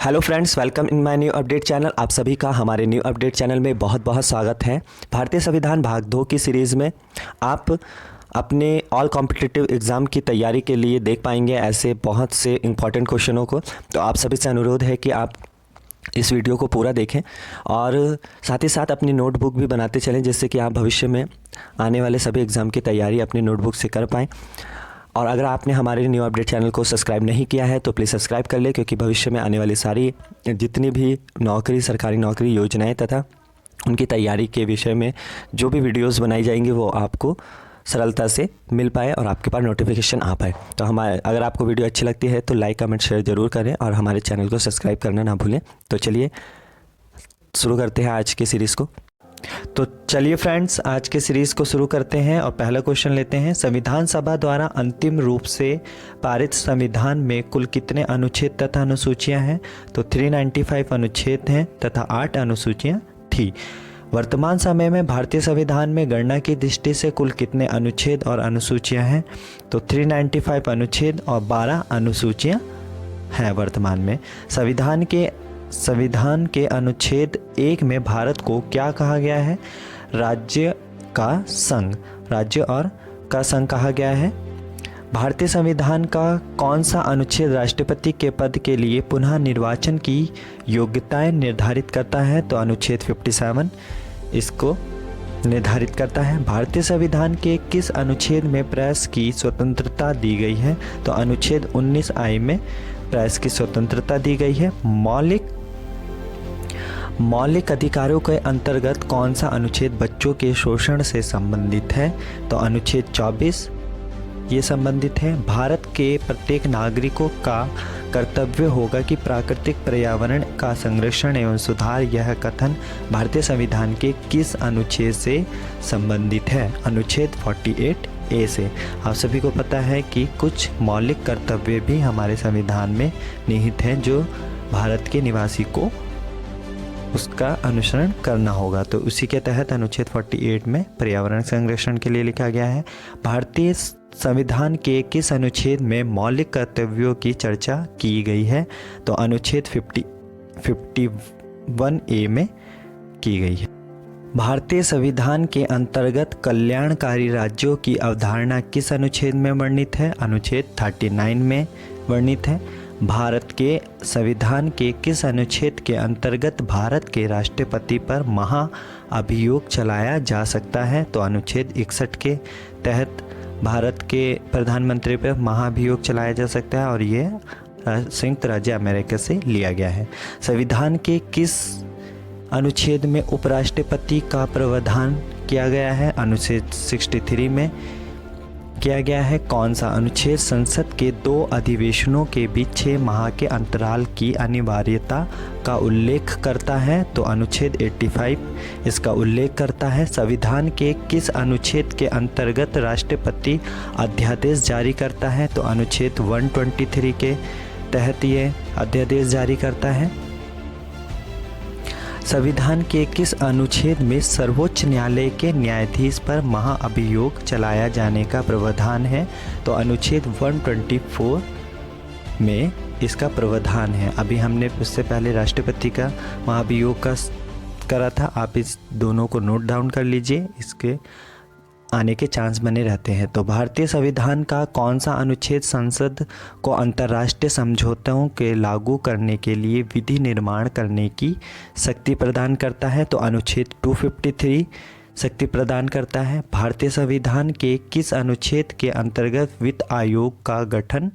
Hello friends, welcome in my new update channel. आप सभी का हमारे न्यू अपडेट चैनल में बहुत बहुत स्वागत है। भारतीय संविधान भाग 2 की सीरीज़ में आप अपने ऑल कॉम्पिटिटिव एग्ज़ाम की तैयारी के लिए देख पाएंगे ऐसे बहुत से इंपॉर्टेंट क्वेश्चनों को। तो आप सभी से अनुरोध है कि आप इस वीडियो को पूरा देखें और साथ ही साथ अपनी नोटबुक भी बनाते चलें, जिससे कि आप भविष्य में आने वाले सभी एग्ज़ाम की तैयारी अपनी नोटबुक से कर पाएँ। और अगर आपने हमारे न्यू अपडेट चैनल को सब्सक्राइब नहीं किया है तो प्लीज़ सब्सक्राइब कर ले, क्योंकि भविष्य में आने वाली सारी जितनी भी नौकरी, सरकारी नौकरी योजनाएं तथा उनकी तैयारी के विषय में जो भी वीडियोस बनाई जाएंगी वो आपको सरलता से मिल पाए और आपके पास नोटिफिकेशन आ पाए। तो अगर आपको वीडियो अच्छी लगती है तो लाइक, कमेंट, शेयर ज़रूर करें और हमारे चैनल को सब्सक्राइब करना ना भूलें। तो चलिए शुरू करते हैं आज की सीरीज़ को। तो चलिए फ्रेंड्स, आज के सीरीज़ को शुरू करते हैं और पहला क्वेश्चन लेते हैं। संविधान सभा द्वारा अंतिम रूप से पारित संविधान में कुल कितने अनुच्छेद तथा अनुसूचियां हैं? तो 395 अनुच्छेद हैं तथा 8 अनुसूचियां थी। वर्तमान समय में भारतीय संविधान में गणना की दृष्टि से कुल कितने अनुच्छेद और अनुसूचियां हैं? तो 395 अनुच्छेद और 12 अनुसूचियां हैं वर्तमान में। संविधान के अनुच्छेद 1 में भारत को क्या कहा गया है? राज्य का संघ, राज्य और का संघ कहा गया है। भारतीय संविधान का कौन सा अनुच्छेद राष्ट्रपति के पद के लिए पुनः निर्वाचन की योग्यताएं निर्धारित करता है? तो अनुच्छेद 57 इसको निर्धारित करता है। भारतीय संविधान के किस अनुच्छेद में प्रेस की स्वतंत्रता दी गई है? तो अनुच्छेद 19I में प्रेस की स्वतंत्रता दी गई है। मौलिक अधिकारों के अंतर्गत कौन सा अनुच्छेद बच्चों के शोषण से संबंधित है? तो अनुच्छेद 24 ये संबंधित है। भारत के प्रत्येक नागरिकों का कर्तव्य होगा कि प्राकृतिक पर्यावरण का संरक्षण एवं सुधार, यह कथन भारतीय संविधान के किस अनुच्छेद से संबंधित है? अनुच्छेद 48A से। आप सभी को पता है कि कुछ मौलिक कर्तव्य भी हमारे संविधान में निहित हैं जो भारत के निवासी को उसका अनुसरण करना होगा। तो उसी के तहत अनुच्छेद 48 में पर्यावरण संरक्षण के लिए लिखा गया है। भारतीय संविधान के किस अनुच्छेद में मौलिक कर्तव्यों की चर्चा की गई है? तो अनुच्छेद 51A में की गई है। भारतीय संविधान के अंतर्गत कल्याणकारी राज्यों की अवधारणा किस अनुच्छेद में वर्णित है? अनुच्छेद 39 में वर्णित है। भारत के संविधान के किस अनुच्छेद के अंतर्गत भारत के राष्ट्रपति पर महाअभियोग चलाया जा सकता है? तो अनुच्छेद 61 के तहत भारत के प्रधानमंत्री पर महाअभियोग चलाया जा सकता है और ये संयुक्त राज्य अमेरिका से लिया गया है। संविधान के किस अनुच्छेद में उपराष्ट्रपति का प्रावधान किया गया है? अनुच्छेद 63 में किया गया है। कौन सा अनुच्छेद संसद के 2 अधिवेशनों के बीच 6 माह के अंतराल की अनिवार्यता का उल्लेख करता है? तो अनुच्छेद 85 इसका उल्लेख करता है। संविधान के किस अनुच्छेद के अंतर्गत राष्ट्रपति अध्यादेश जारी करता है? तो अनुच्छेद 123 के तहत ये अध्यादेश जारी करता है। संविधान के किस अनुच्छेद में सर्वोच्च न्यायालय के न्यायाधीश पर महाअभियोग चलाया जाने का प्रावधान है? तो अनुच्छेद 124 में इसका प्रावधान है। अभी हमने उससे पहले राष्ट्रपति का महाअभियोग का करा था। आप इस दोनों को नोट डाउन कर लीजिए, इसके आने के चांस बने रहते हैं। तो भारतीय संविधान का कौन सा अनुच्छेद संसद को अंतर्राष्ट्रीय समझौतों के लागू करने के लिए विधि निर्माण करने की शक्ति प्रदान करता है? तो अनुच्छेद 253 शक्ति प्रदान करता है। भारतीय संविधान के किस अनुच्छेद के अंतर्गत वित्त आयोग का गठन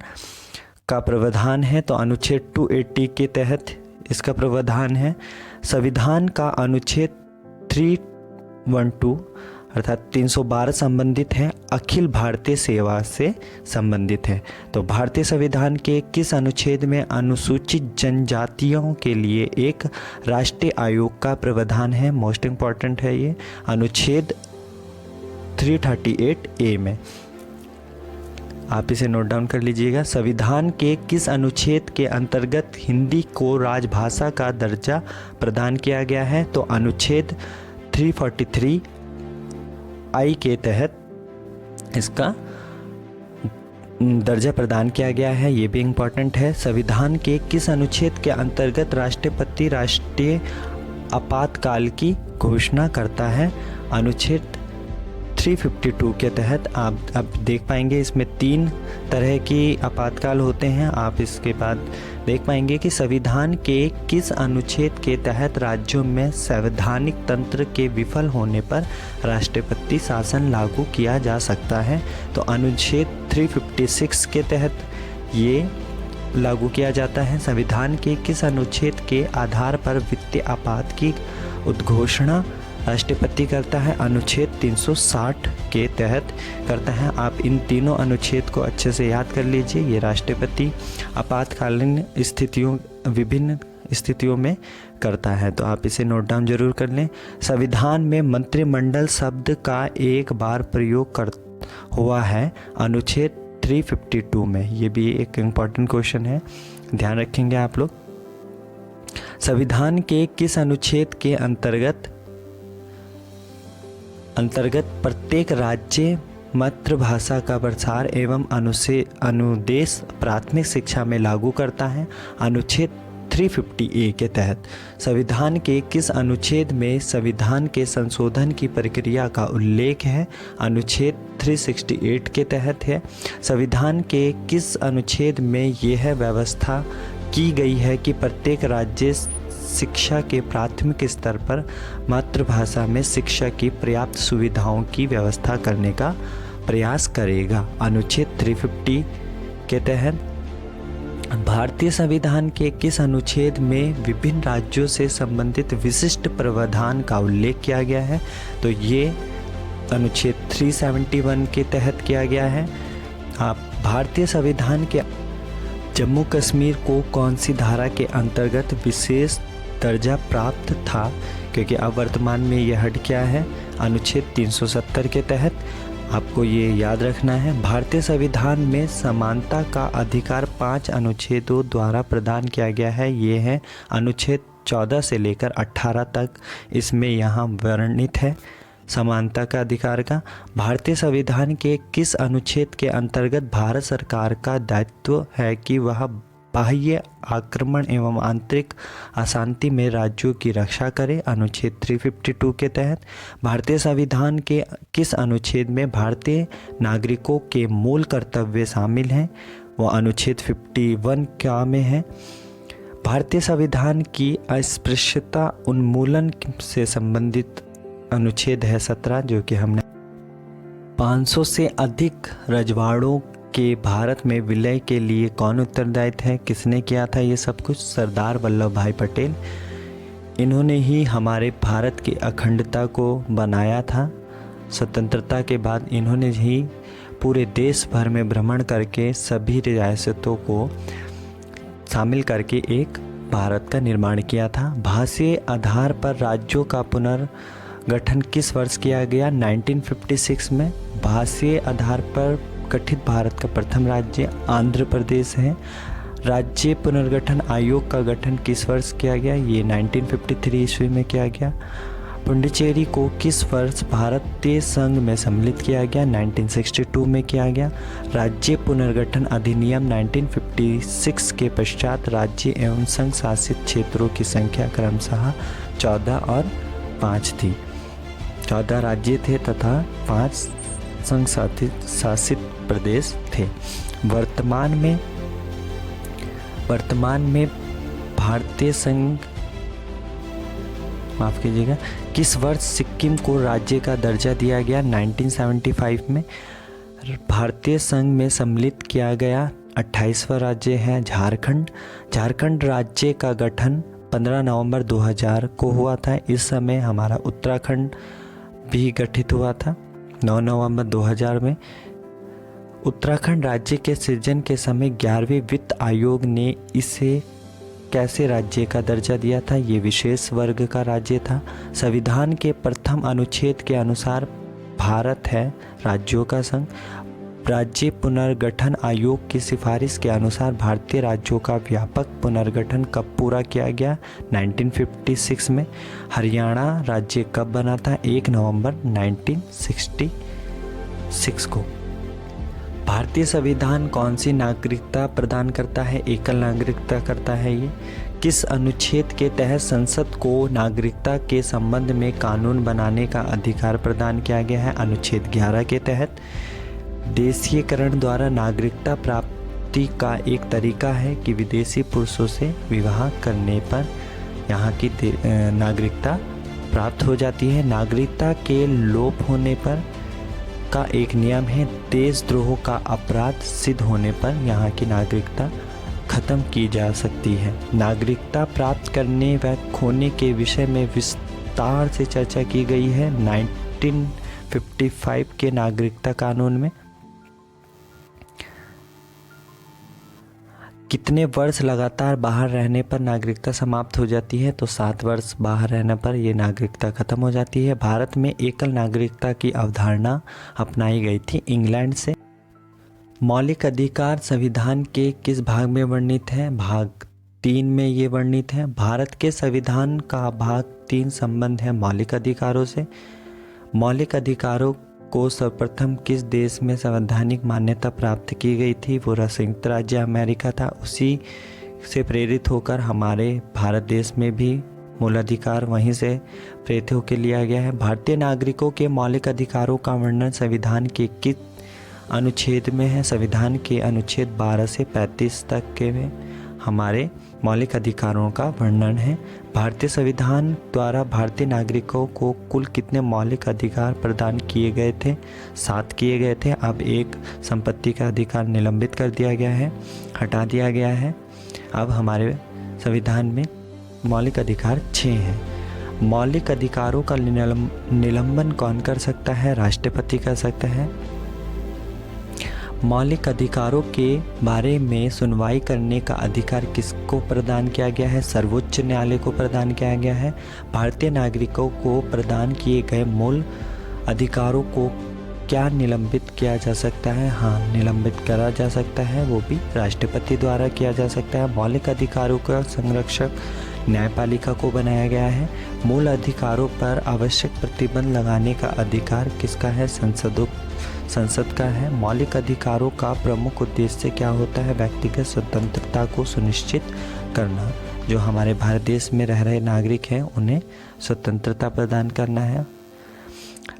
का प्रावधान है? तो अनुच्छेद 280 के तहत इसका प्रावधान है। संविधान का अनुच्छेद 312 अर्थात 312 संबंधित है, अखिल भारतीय सेवा से संबंधित है। तो भारतीय संविधान के किस अनुच्छेद में अनुसूचित जनजातियों के लिए एक राष्ट्रीय आयोग का प्रावधान है? मोस्ट इम्पॉर्टेंट है ये, अनुच्छेद 338A में। आप इसे नोट डाउन कर लीजिएगा। संविधान के किस अनुच्छेद के अंतर्गत हिंदी को राजभाषा का दर्जा प्रदान किया गया है? तो अनुच्छेद 343I के तहत इसका दर्जा प्रदान किया गया है, ये भी इम्पॉर्टेंट है। संविधान के किस अनुच्छेद के अंतर्गत राष्ट्रपति राष्ट्रीय आपातकाल की घोषणा करता है? अनुच्छेद 352 के तहत। आप अब देख पाएंगे इसमें 3 तरह की आपातकाल होते हैं। आप इसके बाद देख पाएंगे कि संविधान के किस अनुच्छेद के तहत राज्यों में संवैधानिक तंत्र के विफल होने पर राष्ट्रपति शासन लागू किया जा सकता है? तो अनुच्छेद 356 के तहत ये लागू किया जाता है। संविधान के किस अनुच्छेद के आधार पर वित्तीय आपात की उद्घोषणा राष्ट्रपति करता है? अनुच्छेद 360 के तहत करता है। आप इन तीनों अनुच्छेद को अच्छे से याद कर लीजिए। ये राष्ट्रपति आपातकालीन स्थितियों, विभिन्न स्थितियों में करता है, तो आप इसे नोट डाउन जरूर कर लें। संविधान में मंत्रिमंडल शब्द का एक बार प्रयोग हुआ है अनुच्छेद 352 में। ये भी एक इम्पॉर्टेंट क्वेश्चन है, ध्यान रखेंगे आप लोग। संविधान के किस अनुच्छेद के अंतर्गत प्रत्येक राज्य मातृभाषा का प्रसार एवं अनुदेश प्राथमिक शिक्षा में लागू करता है? अनुच्छेद 350A के तहत। संविधान के किस अनुच्छेद में संविधान के संशोधन की प्रक्रिया का उल्लेख है? अनुच्छेद 368 के तहत है। संविधान के किस अनुच्छेद में यह व्यवस्था की गई है कि प्रत्येक राज्य शिक्षा के प्राथमिक स्तर पर मातृभाषा में शिक्षा की पर्याप्त सुविधाओं की व्यवस्था करने का प्रयास करेगा? अनुच्छेद 350 के तहत। भारतीय संविधान के किस अनुच्छेद में विभिन्न राज्यों से संबंधित विशिष्ट प्रावधान का उल्लेख किया गया है? तो ये अनुच्छेद 371 के तहत किया गया है। आप भारतीय संविधान के जम्मू कश्मीर को कौन सी धारा के अंतर्गत विशेष दर्जा प्राप्त था? क्योंकि अब वर्तमान में यह हट गया है। अनुच्छेद 370 के तहत आपको ये याद रखना है। भारतीय संविधान में समानता का अधिकार 5 अनुच्छेदों द्वारा प्रदान किया गया है। ये है अनुच्छेद 14 से लेकर 18 तक, इसमें यहाँ वर्णित है समानता का अधिकार का। भारतीय संविधान के किस अनुच्छेद के अंतर्गत भारत सरकार का दायित्व है कि वह बाह्य आक्रमण एवं आंतरिक अशांति में राज्यों की रक्षा करे? अनुच्छेद 352 के तहत। भारतीय संविधान के किस अनुच्छेद में भारतीय नागरिकों के मूल कर्तव्य शामिल हैं? वो अनुच्छेद 51 क्या में है? भारतीय संविधान की अस्पृश्यता उन्मूलन से संबंधित अनुच्छेद है 17, जो कि हमने 500 से अधिक रजवाड़ों के भारत में विलय के लिए कौन उत्तरदायित्व है? किसने किया था ये सब कुछ? सरदार वल्लभ भाई पटेल। इन्होंने ही हमारे भारत की अखंडता को बनाया था। स्वतंत्रता के बाद इन्होंने ही पूरे देश भर में भ्रमण करके सभी रियासतों को शामिल करके एक भारत का निर्माण किया था। भाषाई आधार पर राज्यों का पुनर्गठन किस वर्ष किया गया? 1956 में। भाषाई आधार पर गठित भारत का प्रथम राज्य आंध्र प्रदेश है। राज्य पुनर्गठन आयोग का गठन किस वर्ष किया गया? ये 1953 ईस्वी में किया गया। पुडुचेरी को किस वर्ष भारतीय संघ में सम्मिलित किया गया? 1962 में किया गया। राज्य पुनर्गठन अधिनियम 1956 के पश्चात राज्य एवं संघ शासित क्षेत्रों की संख्या क्रमशः 14 और 5 थी। 14 राज्य थे तथा 5 संघ शासित प्रदेश थे। वर्तमान में भारतीय संघ, माफ कीजिएगा, किस वर्ष सिक्किम को राज्य का दर्जा दिया गया? 1975 में। भारतीय संघ में सम्मिलित किया गया 28वां राज्य है झारखंड। झारखंड राज्य का गठन 15 नवंबर 2000 को हुआ था। इस समय हमारा उत्तराखंड भी गठित हुआ था 9 नवंबर 2000 में। उत्तराखंड राज्य के सृजन के समय 11वें वित्त आयोग ने इसे कैसे राज्य का दर्जा दिया था? ये विशेष वर्ग का राज्य था। संविधान के प्रथम अनुच्छेद के अनुसार भारत है राज्यों का संघ। राज्य पुनर्गठन आयोग की सिफारिश के अनुसार भारतीय राज्यों का व्यापक पुनर्गठन कब पूरा किया गया? 1956 में। हरियाणा राज्य कब बना था? 1 नवंबर 1966 को। भारतीय संविधान कौन सी नागरिकता प्रदान करता है? एकल नागरिकता करता है ये। किस अनुच्छेद के तहत संसद को नागरिकता के संबंध में कानून बनाने का अधिकार प्रदान किया गया है? अनुच्छेद 11 के तहत। देशीयकरण द्वारा नागरिकता प्राप्ति का एक तरीका है कि विदेशी पुरुषों से विवाह करने पर यहाँ की नागरिकता प्राप्त हो जाती है। नागरिकता के लोप होने पर का एक नियम है, देशद्रोह का अपराध सिद्ध होने पर यहाँ की नागरिकता खत्म की जा सकती है। नागरिकता प्राप्त करने व खोने के विषय में विस्तार से चर्चा की गई है 1955 के नागरिकता कानून में। कितने वर्ष लगातार बाहर रहने पर नागरिकता समाप्त हो जाती है? तो 7 वर्ष बाहर रहने पर ये नागरिकता खत्म हो जाती है। भारत में एकल नागरिकता की अवधारणा अपनाई गई थी इंग्लैंड से। मौलिक अधिकार संविधान के किस भाग में वर्णित है? भाग 3 में ये वर्णित है। भारत के संविधान का भाग 3 संबंध है मौलिक अधिकारों से। मौलिक अधिकारों को सर्वप्रथम किस देश में संवैधानिक मान्यता प्राप्त की गई थी? वो संयुक्त राज्य अमेरिका था। उसी से प्रेरित होकर हमारे भारत देश में भी मूल अधिकार वहीं से प्रेरित होकर लिया गया है। भारतीय नागरिकों के मौलिक अधिकारों का वर्णन संविधान के किस अनुच्छेद में है? संविधान के अनुच्छेद 12 से 35 तक के में हमारे मौलिक अधिकारों का वर्णन है। भारतीय संविधान द्वारा भारतीय नागरिकों को कुल कितने मौलिक अधिकार प्रदान किए गए थे? 7 किए गए थे। अब एक संपत्ति का अधिकार निलंबित कर दिया गया है, हटा दिया गया है। अब हमारे संविधान में मौलिक अधिकार 6 हैं। मौलिक अधिकारों का निलंबन कौन कर सकता है? राष्ट्रपति कर सकता है। मौलिक अधिकारों के बारे में सुनवाई करने का अधिकार किसको प्रदान किया गया है? सर्वोच्च न्यायालय को प्रदान किया गया है। भारतीय नागरिकों को प्रदान किए गए मूल अधिकारों को क्या निलंबित किया जा सकता है? हाँ, निलंबित करा जा सकता है, वो भी राष्ट्रपति द्वारा किया जा सकता है। मौलिक अधिकारों का संरक्षक न्यायपालिका को बनाया गया है। मूल अधिकारों पर आवश्यक प्रतिबंध लगाने का अधिकार किसका है? संसद का है। मौलिक अधिकारों का प्रमुख उद्देश्य क्या होता है? व्यक्तिगत स्वतंत्रता को सुनिश्चित करना। जो हमारे भारत देश में रह रहे नागरिक हैं उन्हें स्वतंत्रता प्रदान करना है।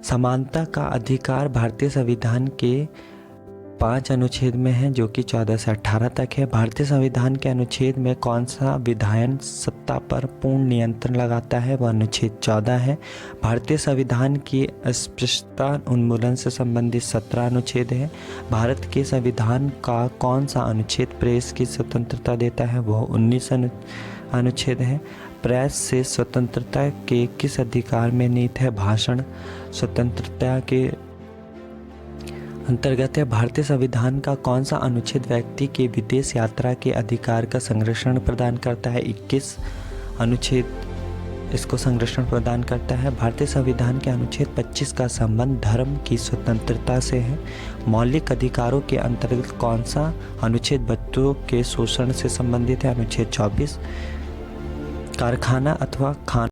समानता का अधिकार भारतीय संविधान के 5 अनुच्छेद में है, जो कि 14 से 18 तक है। भारतीय संविधान के अनुच्छेद में कौन सा विधायन सत्ता पर पूर्ण नियंत्रण लगाता है? वह अनुच्छेद 14 है। भारतीय संविधान की अस्पृश्यता उन्मूलन से संबंधित 17 अनुच्छेद है। भारत के संविधान का कौन सा अनुच्छेद प्रेस की स्वतंत्रता देता है? वह 19 अनुच्छेद है। प्रेस से स्वतंत्रता के किस अधिकार में निहित है? भाषण स्वतंत्रता के अंतर्गत है। भारतीय संविधान का कौन सा अनुच्छेद व्यक्ति के विदेश यात्रा के अधिकार का संरक्षण प्रदान करता है? 21 अनुच्छेद इसको संरक्षण प्रदान करता है। भारतीय संविधान के अनुच्छेद 25 का संबंध धर्म की स्वतंत्रता से है। मौलिक अधिकारों के अंतर्गत कौन सा अनुच्छेद बच्चों के शोषण से संबंधित है? अनुच्छेद 24। कारखाना अथवा खान